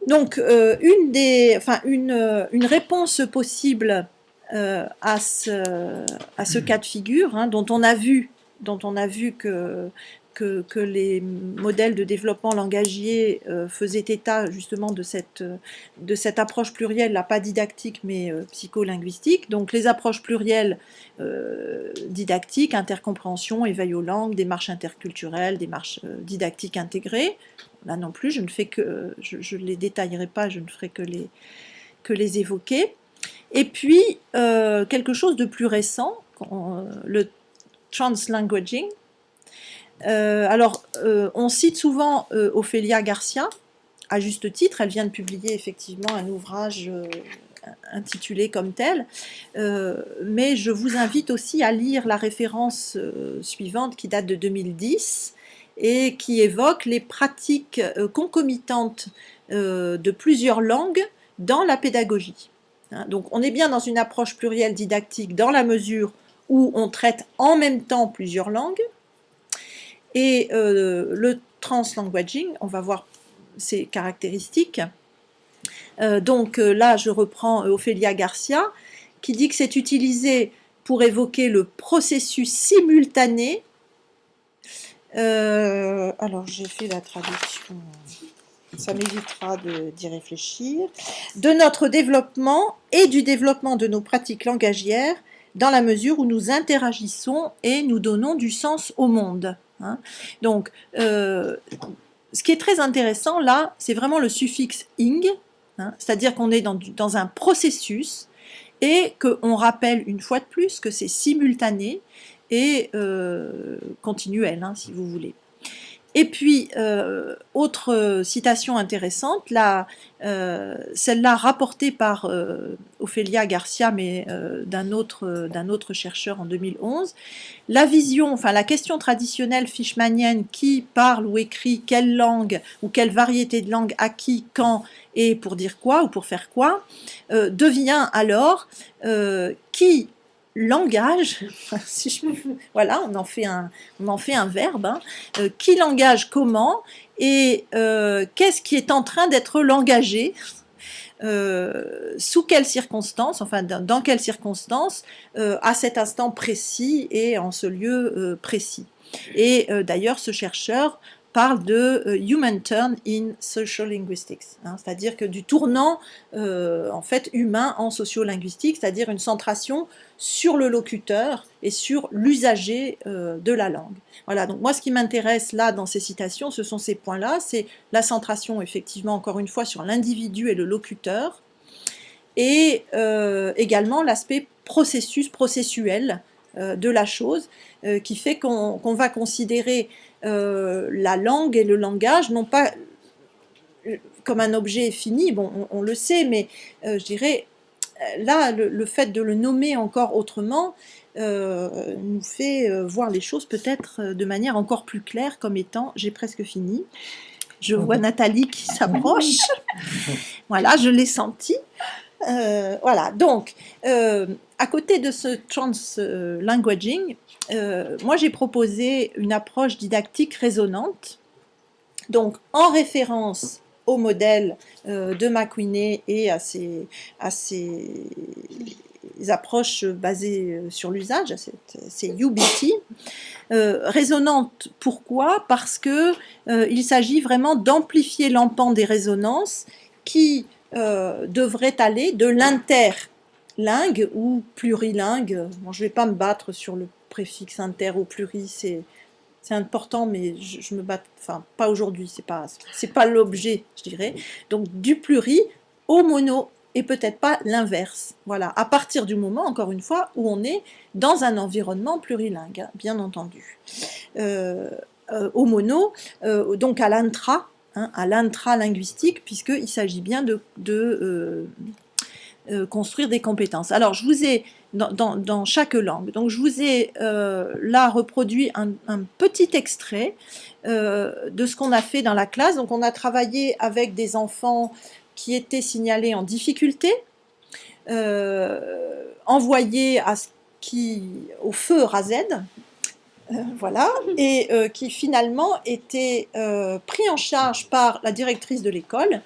Donc, une réponse possible à ce cas de figure, hein, dont on a vu que les modèles de développement langagier faisaient état justement de cette approche plurielle, là, pas didactique mais psycholinguistique. Donc les approches plurielles didactiques, intercompréhension, éveil aux langues, démarche interculturelle, démarche didactique intégrée. Là non plus, je ne les détaillerai pas, je ne ferai que les évoquer. Et puis quelque chose de plus récent, le translanguaging. Alors, on cite souvent Ophélia Garcia, à juste titre. Elle vient de publier effectivement un ouvrage intitulé comme tel, mais je vous invite aussi à lire la référence suivante qui date de 2010 et qui évoque les pratiques concomitantes de plusieurs langues dans la pédagogie. Hein, donc, on est bien dans une approche plurielle didactique dans la mesure où on traite en même temps plusieurs langues. Et le translanguaging, on va voir ses caractéristiques. Donc là, je reprends Ophélia Garcia, qui dit que c'est utilisé pour évoquer le processus simultané. Alors, j'ai fait la traduction, ça m'évitera d'y réfléchir. De notre développement et du développement de nos pratiques langagières, dans la mesure où nous interagissons et nous donnons du sens au monde. Hein. Donc, ce qui est très intéressant là, c'est vraiment le suffixe ing, hein, c'est-à-dire qu'on est dans un processus et qu'on rappelle une fois de plus que c'est simultané et continuel, hein, si vous voulez. Et puis, autre citation intéressante, celle-là rapportée par Ophélia Garcia, mais d'un autre chercheur en 2011. La question traditionnelle fishmanienne, qui parle ou écrit quelle langue ou quelle variété de langue à qui, quand et pour dire quoi ou pour faire quoi, devient alors qui langage, si je peux, voilà, on en fait un verbe, hein, qui langage comment et qu'est-ce qui est en train d'être langagé, sous quelles circonstances, enfin dans quelles circonstances, à cet instant précis et en ce lieu précis. Et d'ailleurs, ce chercheur parle de human turn in social linguistics, hein, c'est-à-dire que du tournant en fait humain en sociolinguistique, c'est-à-dire une centration sur le locuteur et sur l'usager de la langue. Voilà, donc moi ce qui m'intéresse là dans ces citations, ce sont ces points-là, c'est la centration effectivement encore une fois sur l'individu et le locuteur, et également l'aspect processuel de la chose, qui fait qu'on va considérer la langue et le langage non pas comme un objet fini, bon on le sait, mais je dirais là le fait de le nommer encore autrement nous fait voir les choses peut-être de manière encore plus claire comme étant, j'ai presque fini, je vois Nathalie qui s'approche, voilà, je l'ai senti. Voilà, donc à côté de ce translanguaging, moi j'ai proposé une approche didactique résonante, donc en référence au modèle de McWhinney et à ces approches basées sur l'usage, c'est UBT. Résonante, pourquoi? Parce que il s'agit vraiment d'amplifier l'empan des résonances qui devrait aller de l'interlingue ou plurilingue. Bon, je ne vais pas me battre sur le préfixe inter ou pluri, c'est c'est important, mais je me bats, enfin, pas aujourd'hui, c'est pas l'objet, je dirais. Donc, du pluri au mono, et peut-être pas l'inverse. Voilà, à partir du moment, encore une fois, où on est dans un environnement plurilingue, hein, bien entendu. Au mono, donc à l'intra, hein, à l'intralinguistique, puisqu'il s'agit bien de construire des compétences. Alors, je vous ai, dans chaque langue, donc je vous ai là reproduit un petit extrait de ce qu'on a fait dans la classe. Donc, on a travaillé avec des enfants qui étaient signalés en difficulté, envoyés au feu RAZ, voilà, et qui finalement étaient pris en charge par la directrice de l'école.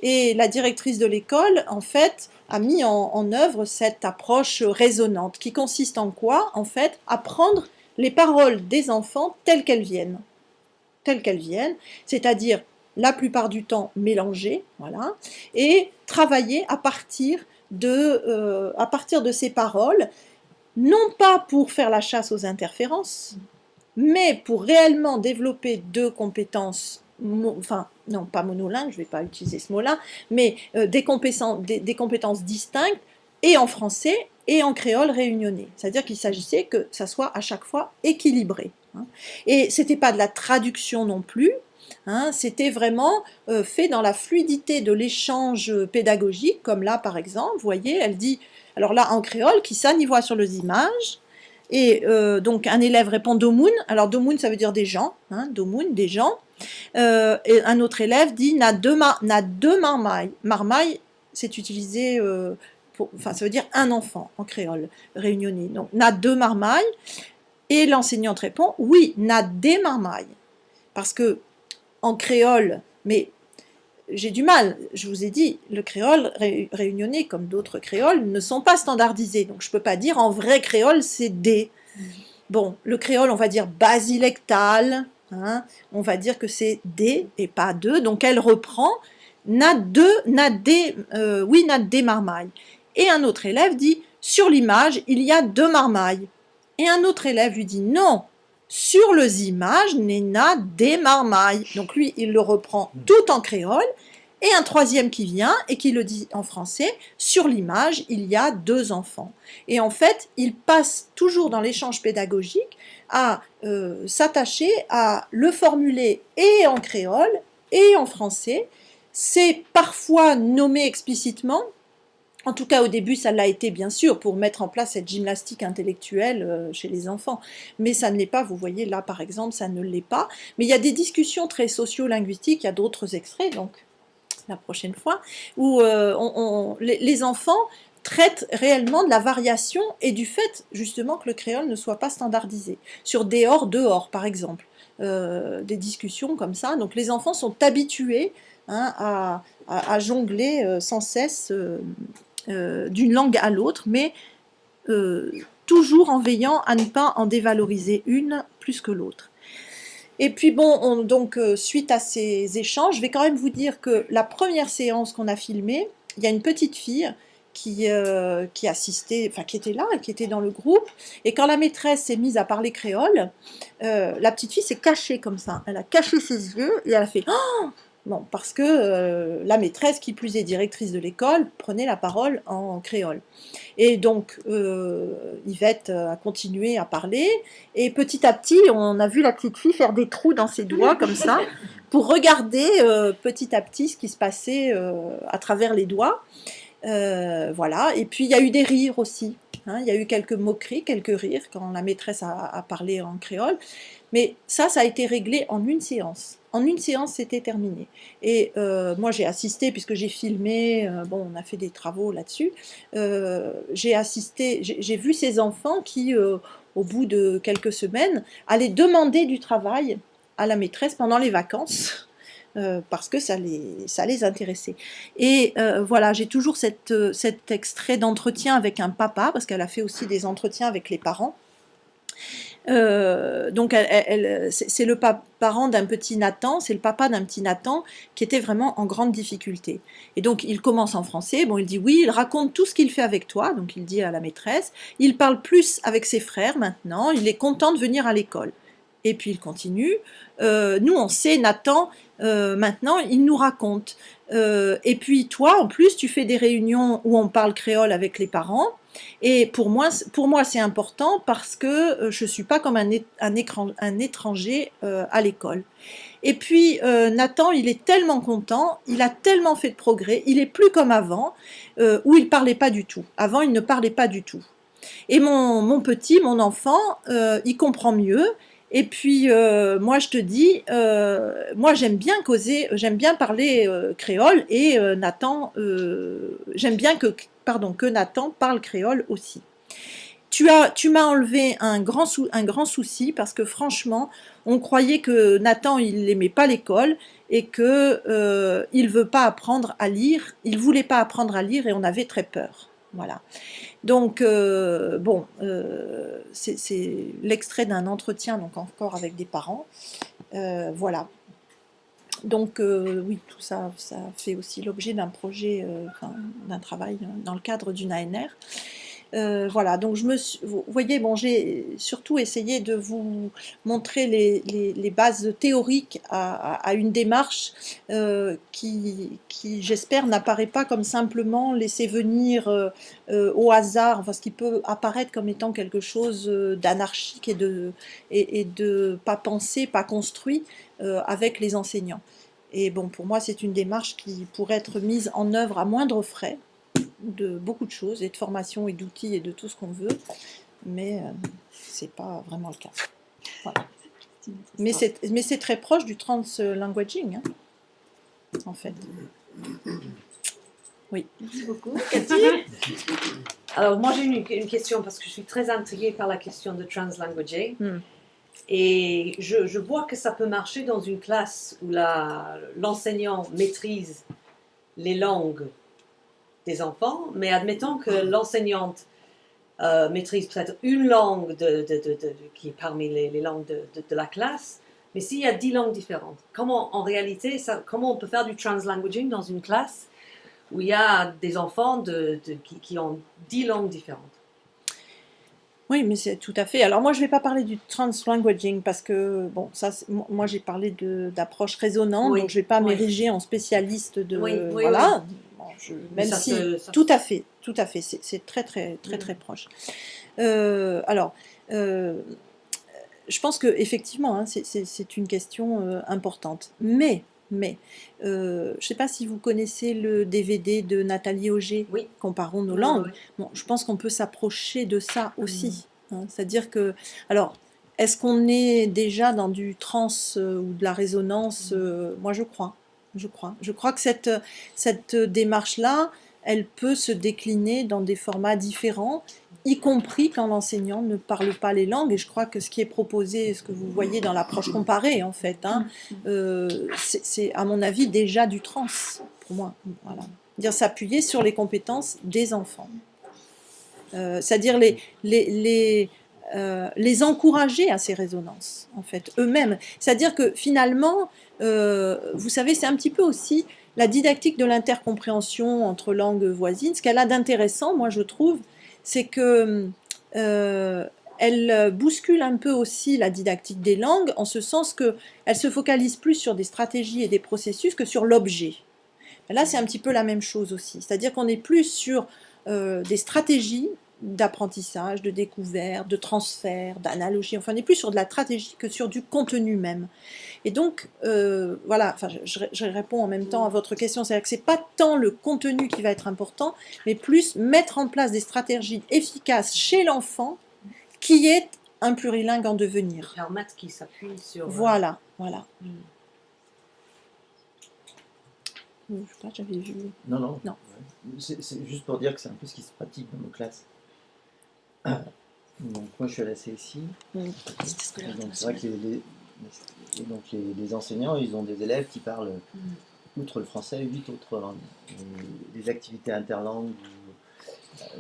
Et la directrice de l'école, en fait, a mis en œuvre cette approche résonante, qui consiste en quoi? En fait, à prendre les paroles des enfants telles qu'elles viennent, c'est-à-dire la plupart du temps mélangées, voilà, et travailler à partir de ces paroles, non pas pour faire la chasse aux interférences, mais pour réellement développer deux compétences, enfin, non, pas monolingues, je ne vais pas utiliser ce mot-là, mais des compétences distinctes, et en français et en créole réunionnais. C'est-à-dire qu'il s'agissait que ça soit à chaque fois équilibré. Hein. Et ce n'était pas de la traduction non plus, hein, c'était vraiment fait dans la fluidité de l'échange pédagogique, comme là par exemple, vous voyez, elle dit, alors là en créole, qui ça, n'y voit sur les images, et donc un élève répond Domoun, alors Domoun ça veut dire des gens, hein, Domoun, des gens, et un autre élève dit na deux marmailles, marmaille c'est utilisé, enfin ça veut dire un enfant en créole réunionnais, donc na deux marmailles, et l'enseignante répond oui, na des marmailles, parce que en créole, mais j'ai du mal, je vous ai dit, le créole réunionnais, comme d'autres créoles, ne sont pas standardisés, donc je ne peux pas dire en vrai créole c'est des. Bon, le créole, on va dire basilectal, hein, on va dire que c'est des et pas deux, donc elle reprend na des marmailles. Et un autre élève dit, sur l'image, il y a deux marmailles. Et un autre élève lui dit, non, sur les images, n'a des marmailles. Donc lui, il le reprend tout en créole. Et un troisième qui vient et qui le dit en français, sur l'image, il y a deux enfants. Et en fait, il passe toujours dans l'échange pédagogique à s'attacher à le formuler et en créole et en français. C'est parfois nommé explicitement. En tout cas, au début, ça l'a été, bien sûr, pour mettre en place cette gymnastique intellectuelle chez les enfants. Mais ça ne l'est pas, vous voyez, là, par exemple, ça ne l'est pas. Mais il y a des discussions très socio-linguistiques, il y a d'autres extraits, donc, la prochaine fois, où les enfants traitent réellement de la variation et du fait, justement, que le créole ne soit pas standardisé. Sur dehors, par exemple. Des discussions comme ça. Donc, les enfants sont habitués hein, à jongler sans cesse d'une langue à l'autre, mais toujours en veillant à ne pas en dévaloriser une plus que l'autre. Et puis bon, donc suite à ces échanges, je vais quand même vous dire que la première séance qu'on a filmée, il y a une petite fille qui assistait, enfin qui était là, qui était dans le groupe, et quand la maîtresse s'est mise à parler créole, la petite fille s'est cachée comme ça, elle a caché ses yeux et elle a fait oh! Bon, parce que la maîtresse, qui plus est directrice de l'école, prenait la parole en créole. Et donc, Yvette a continué à parler, et petit à petit, on a vu la petite fille faire des trous dans ses doigts, comme ça, pour regarder petit à petit ce qui se passait à travers les doigts. Voilà, et puis il y a eu des rires aussi. Hein, il y a eu quelques moqueries, quelques rires, quand la maîtresse a parlé en créole. Mais ça a été réglé en une séance. En une séance, c'était terminé. Et moi, j'ai assisté, puisque j'ai filmé, bon, on a fait des travaux là-dessus, j'ai assisté, j'ai vu ces enfants qui, au bout de quelques semaines, allaient demander du travail à la maîtresse pendant les vacances, parce que ça les intéressait. Et voilà, j'ai toujours cet extrait d'entretien avec un papa, parce qu'elle a fait aussi des entretiens avec les parents. Donc c'est le parent d'un petit Nathan, c'est le papa d'un petit Nathan qui était vraiment en grande difficulté. Et donc il commence en français, bon il dit oui, il raconte tout ce qu'il fait avec toi, donc il dit à la maîtresse, il parle plus avec ses frères maintenant, il est content de venir à l'école. Et puis il continue. Nous, on sait, Nathan, maintenant, il nous raconte. Et puis toi, en plus, tu fais des réunions où on parle créole avec les parents. Et pour moi c'est important parce que je ne suis pas comme un étranger à l'école. Et puis Nathan, il est tellement content, il a tellement fait de progrès, il est plus comme avant, où il parlait pas du tout. Avant, il ne parlait pas du tout. Et mon petit, mon enfant, il comprend mieux. Et puis, moi, je te dis, moi, j'aime bien causer, j'aime bien parler créole, et Nathan, j'aime bien que Nathan parle créole aussi. Tu m'as enlevé un grand souci, parce que franchement, on croyait que Nathan, il n'aimait pas l'école et que il veut pas apprendre à lire, il voulait pas apprendre à lire, et on avait très peur. Voilà. Donc, bon, c'est l'extrait d'un entretien, donc encore avec des parents. Voilà. Donc, oui, tout ça, ça fait aussi l'objet d'un projet, d'un travail dans le cadre d'une ANR. Voilà, donc vous voyez, bon, j'ai surtout essayé de vous montrer les bases théoriques à une démarche qui j'espère, n'apparaît pas comme simplement laisser venir au hasard, enfin, ce qui peut apparaître comme étant quelque chose d'anarchique et de pas pensé, pas construit avec les enseignants. Et bon, pour moi, c'est une démarche qui pourrait être mise en œuvre à moindre frais, de beaucoup de choses, et de formation et d'outils et de tout ce qu'on veut, mais c'est pas vraiment le cas. Voilà. Mais c'est très proche du translanguaging, hein, en fait. Oui. Merci beaucoup. Cathy. Alors, moi, j'ai une question parce que je suis très intriguée par la question de translanguaging. Et je vois que ça peut marcher dans une classe où l'enseignant maîtrise les langues des enfants, mais admettons que l'enseignante maîtrise peut-être une langue qui est parmi les langues de la classe, mais s'il y a 10 langues différentes, comment en réalité, comment on peut faire du translanguaging dans une classe où il y a des enfants qui ont 10 langues différentes? Oui, mais c'est tout à fait. Alors moi, je ne vais pas parler du translanguaging parce que, bon, ça, moi, j'ai parlé d'approche résonante, donc je ne vais pas m'ériger en spécialiste de... voilà. Oui. Bon, même si... Tout à fait, c'est très, très, très, très proche. Alors, je pense qu'effectivement, hein, c'est une question importante. Mais je ne sais pas si vous connaissez le DVD de Nathalie Auger, Comparons nos langues. Oui. Bon, je pense qu'on peut s'approcher de ça aussi. Hein, c'est-à-dire que, alors, est-ce qu'on est déjà dans du trans ou de la résonance? Moi, je crois. Je crois que cette démarche-là, elle peut se décliner dans des formats différents, y compris quand l'enseignant ne parle pas les langues. Et je crois que ce qui est proposé, ce que vous voyez dans l'approche comparée, en fait, hein, c'est à mon avis déjà du trans, pour moi. Voilà. Dire s'appuyer sur les compétences des enfants. C'est-à-dire les encourager à ces résonances, en fait, eux-mêmes. C'est-à-dire que finalement, vous savez, c'est un petit peu aussi la didactique de l'intercompréhension entre langues voisines. Ce qu'elle a d'intéressant, moi je trouve, c'est que elle bouscule un peu aussi la didactique des langues, en ce sens qu'elle se focalise plus sur des stratégies et des processus que sur l'objet. Là, c'est un petit peu la même chose aussi. C'est-à-dire qu'on est plus sur des stratégies d'apprentissage, de découverte, de transfert, d'analogie. Enfin, on est plus sur de la stratégie que sur du contenu même. Et donc, voilà, enfin, je réponds en même temps à votre question, c'est-à-dire que ce n'est pas tant le contenu qui va être important, mais plus mettre en place des stratégies efficaces chez l'enfant qui est un plurilingue en devenir. Permettre qu'il s'appuie sur... Voilà. Je sais pas, j'avais vu... Non. C'est juste pour dire que c'est un peu ce qui se pratique dans nos classes. Donc moi je suis à la CSI. Donc c'est vrai que les enseignants, ils ont des élèves qui parlent, outre le français, 8 autres langues. Et les activités interlangues,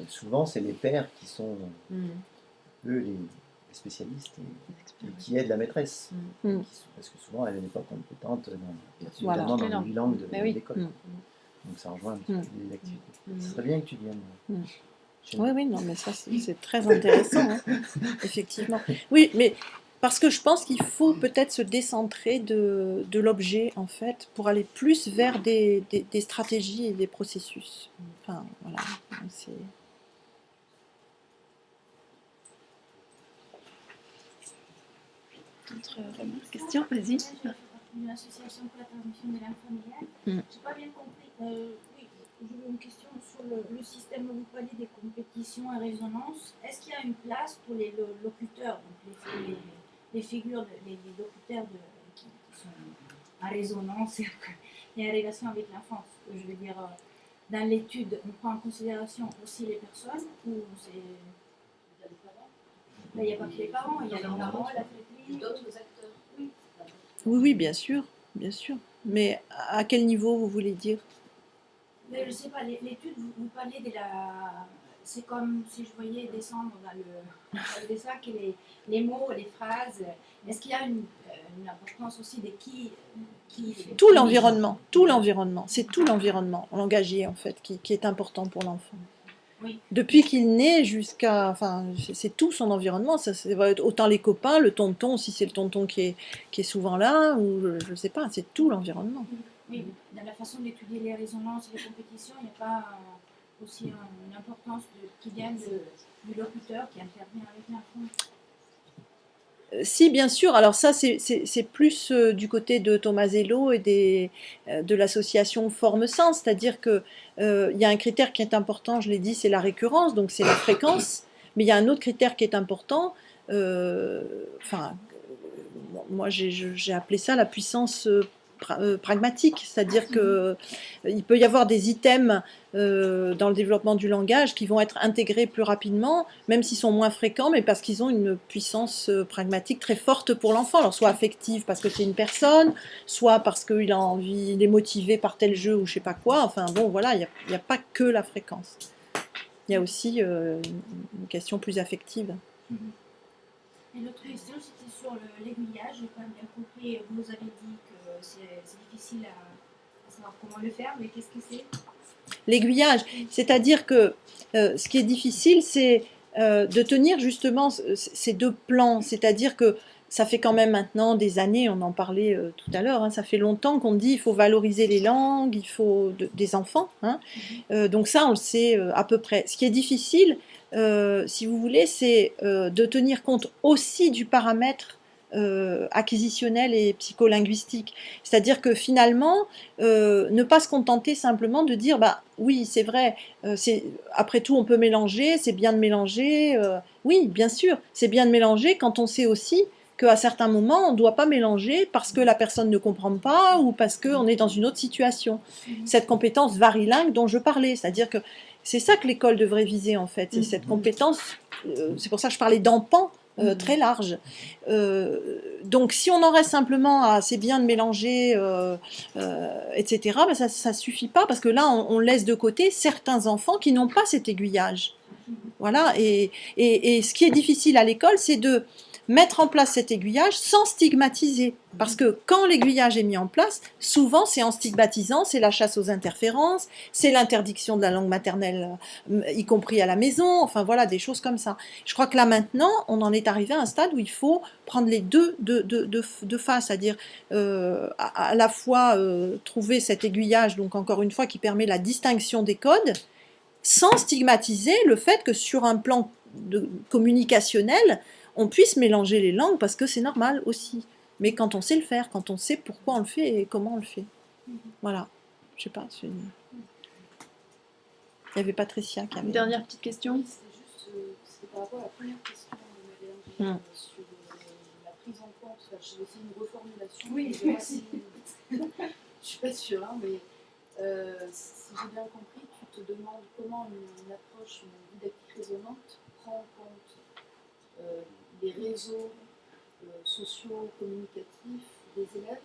souvent c'est les pères qui sont, eux, les spécialistes et qui aident la maîtresse. Parce que souvent elle n'est pas compétente dans les 8 langues de l'école. Donc ça rejoint un petit peu les activités. Ce serait bien que tu viennes. Oui, non, mais ça c'est très intéressant, hein, effectivement. Oui, mais Parce que je pense qu'il faut peut-être se décentrer de l'objet, en fait, pour aller plus vers des stratégies et des processus. Enfin, voilà. Donc, c'est... Autre question, vas-y. Je fais partie d'une association pour la transmission des langues familiales. Mm. Je n'ai pas bien compris. Oui, j'ai une question sur le système où vous parlez des compétitions à résonance. Est-ce qu'il y a une place pour les locuteurs, donc les figures, les locuteurs qui sont à résonance et en relation avec l'enfance? Je veux dire, dans l'étude, on prend en considération aussi les personnes ou c'est... Là, il n'y a pas que les parents, il y a les parents, la fratrie, d'autres acteurs. Oui. Oui, oui, bien sûr, bien sûr. Mais à quel niveau vous voulez dire? Mais je ne sais pas, l'étude, vous parlez de la... C'est comme si je voyais descendre dans le dessin que les mots, les phrases. Est-ce qu'il y a une importance aussi de qui Tout l'environnement, c'est tout l'environnement langagier en fait qui est important pour l'enfant. Oui. Depuis qu'il naît jusqu'à, enfin, c'est tout son environnement. Ça va être autant les copains, le tonton, si c'est le tonton qui est souvent là, ou je sais pas, c'est tout l'environnement. Oui, dans la façon d'étudier les résonances et les compétitions, il n'y a pas aussi une importance qui vient du locuteur qui intervient avec l'enfant. Si, bien sûr. Alors ça, c'est plus du côté de Tomasello et de l'association Forme-Sens, c'est-à-dire que il y a un critère qui est important, je l'ai dit, c'est la récurrence, donc c'est la fréquence, mais il y a un autre critère qui est important, moi j'ai appelé ça la puissance pragmatique, c'est-à-dire que il peut y avoir des items dans le développement du langage qui vont être intégrés plus rapidement, même s'ils sont moins fréquents, mais parce qu'ils ont une puissance pragmatique très forte pour l'enfant, alors soit affective parce que c'est une personne, soit parce qu'il a envie, il est motivé par tel jeu ou je sais pas quoi, enfin bon voilà, il n'y a pas que la fréquence. Il y a aussi une question plus affective. Et l'autre question, c'était sur l'aiguillage. J'ai pas bien compris. Vous nous avez dit que c'est difficile à savoir comment le faire, mais qu'est-ce que c'est? L'aiguillage, c'est-à-dire que ce qui est difficile, c'est de tenir justement ces deux plans. C'est-à-dire que ça fait quand même maintenant des années, on en parlait tout à l'heure, hein, ça fait longtemps qu'on dit il faut valoriser les langues, il faut des enfants. Hein. Donc ça, on le sait à peu près. Ce qui est difficile, si vous voulez, c'est de tenir compte aussi du paramètre acquisitionnel et psycholinguistique. C'est-à-dire que finalement, ne pas se contenter simplement de dire bah oui, c'est vrai, après tout on peut mélanger, c'est bien de mélanger. Oui, bien sûr, c'est bien de mélanger quand on sait aussi qu'à certains moments on ne doit pas mélanger parce que la personne ne comprend pas ou parce qu'on est dans une autre situation. Cette compétence varilingue dont je parlais, c'est-à-dire que c'est ça que l'école devrait viser en fait, c'est cette compétence, c'est pour ça que je parlais d'empan, très large. Donc si on en reste simplement à c'est bien de mélanger, etc., ben ça suffit pas parce que là on laisse de côté certains enfants qui n'ont pas cet aiguillage. Voilà, et ce qui est difficile à l'école, c'est de mettre en place cet aiguillage sans stigmatiser. Parce que quand l'aiguillage est mis en place, souvent c'est en stigmatisant, c'est la chasse aux interférences, c'est l'interdiction de la langue maternelle, y compris à la maison, enfin voilà, des choses comme ça. Je crois que là maintenant, on en est arrivé à un stade où il faut prendre les deux de face, c'est-à-dire à la fois trouver cet aiguillage, donc encore une fois, qui permet la distinction des codes, sans stigmatiser le fait que sur un plan communicationnel, on puisse mélanger les langues parce que c'est normal aussi. Mais quand on sait le faire, quand on sait pourquoi on le fait et comment on le fait. Voilà. Je sais pas. Il y avait Patricia qui avait... Une dernière petite question. C'était par rapport à la première question de Madeleine sur la prise en compte. Enfin, j'ai fait une reformulation. Oui, merci. Je suis pas sûre, hein, mais si j'ai bien compris, tu te demandes comment une approche, une didactique raisonnante prend en compte les réseaux sociaux, communicatifs des élèves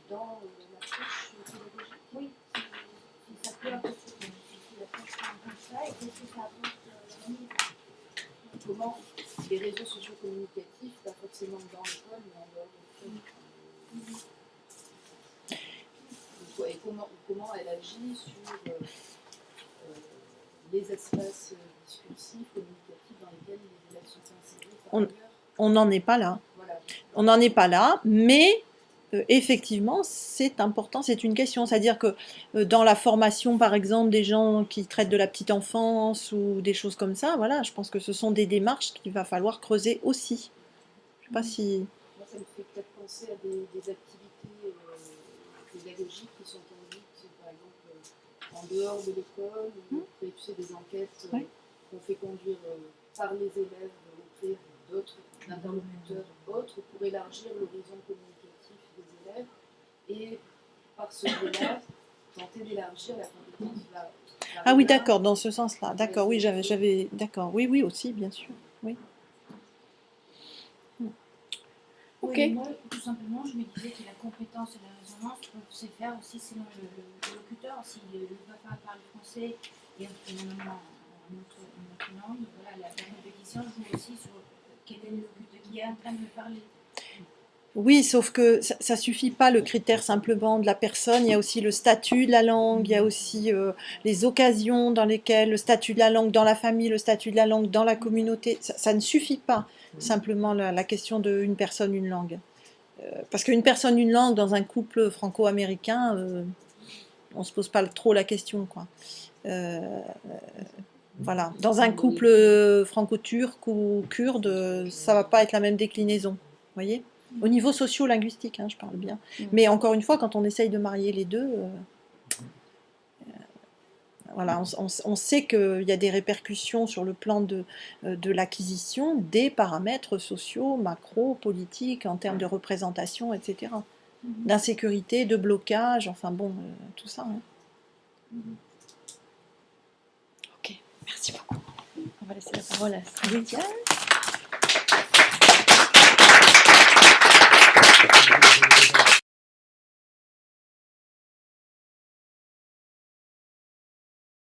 dans l'approche pédagogique. Oui, si ça peut apporter, si l'approche prend en compte ça, et qu'est-ce que ça apporte à la mise? Comment les réseaux sociaux communicatifs, pas forcément dans l'école, mais en dehors de l'école. Et comment elle agit sur les espaces discursifs, communicatifs dans lesquels les élèves sont insérés par ailleurs. On n'en est pas là. Voilà. voilà. On n'en est pas là, mais effectivement, c'est important, c'est une question. C'est-à-dire que dans la formation, par exemple, des gens qui traitent de la petite enfance ou des choses comme ça, voilà, je pense que ce sont des démarches qu'il va falloir creuser aussi. Je ne sais pas si... Moi, ça me fait peut-être penser à des activités pédagogiques qui sont conduites, par exemple, en dehors de l'école, où on fait, tu sais, des enquêtes qu'on fait conduire par les élèves auprès d'autres interlocuteurs autres pour élargir l'horizon communicatif des élèves et par ce biais-là, tenter d'élargir la compétence. Ah oui, d'accord, dans ce sens-là. D'accord, oui, d'accord. Oui, oui, aussi, bien sûr. Oui. Ok. Oui, moi, tout simplement, je me disais que la compétence et la résonance peuvent se faire aussi selon le locuteur. Si le papa parle français et la maman en autre langue, voilà, la compétition joue aussi sur quel est le locuteur qui est en train de parler. Oui, sauf que ça suffit pas le critère simplement de la personne, il y a aussi le statut de la langue, il y a aussi les occasions dans lesquelles le statut de la langue dans la famille, le statut de la langue dans la communauté, ça ne suffit pas simplement la question de une personne, une langue. Parce qu'une personne, une langue dans un couple franco-américain, on se pose pas trop la question, quoi. Voilà. Dans un couple franco-turc ou kurde, ça va pas être la même déclinaison, vous voyez ? Au niveau socio-linguistique, hein, je parle bien. Mais encore une fois, quand on essaye de marier les deux, voilà, on sait qu'il y a des répercussions sur le plan de l'acquisition des paramètres sociaux, macro, politiques, en termes de représentation, etc. D'insécurité, de blocage, enfin bon, tout ça. Hein. Ok, merci beaucoup. On va laisser la parole à Cynthia.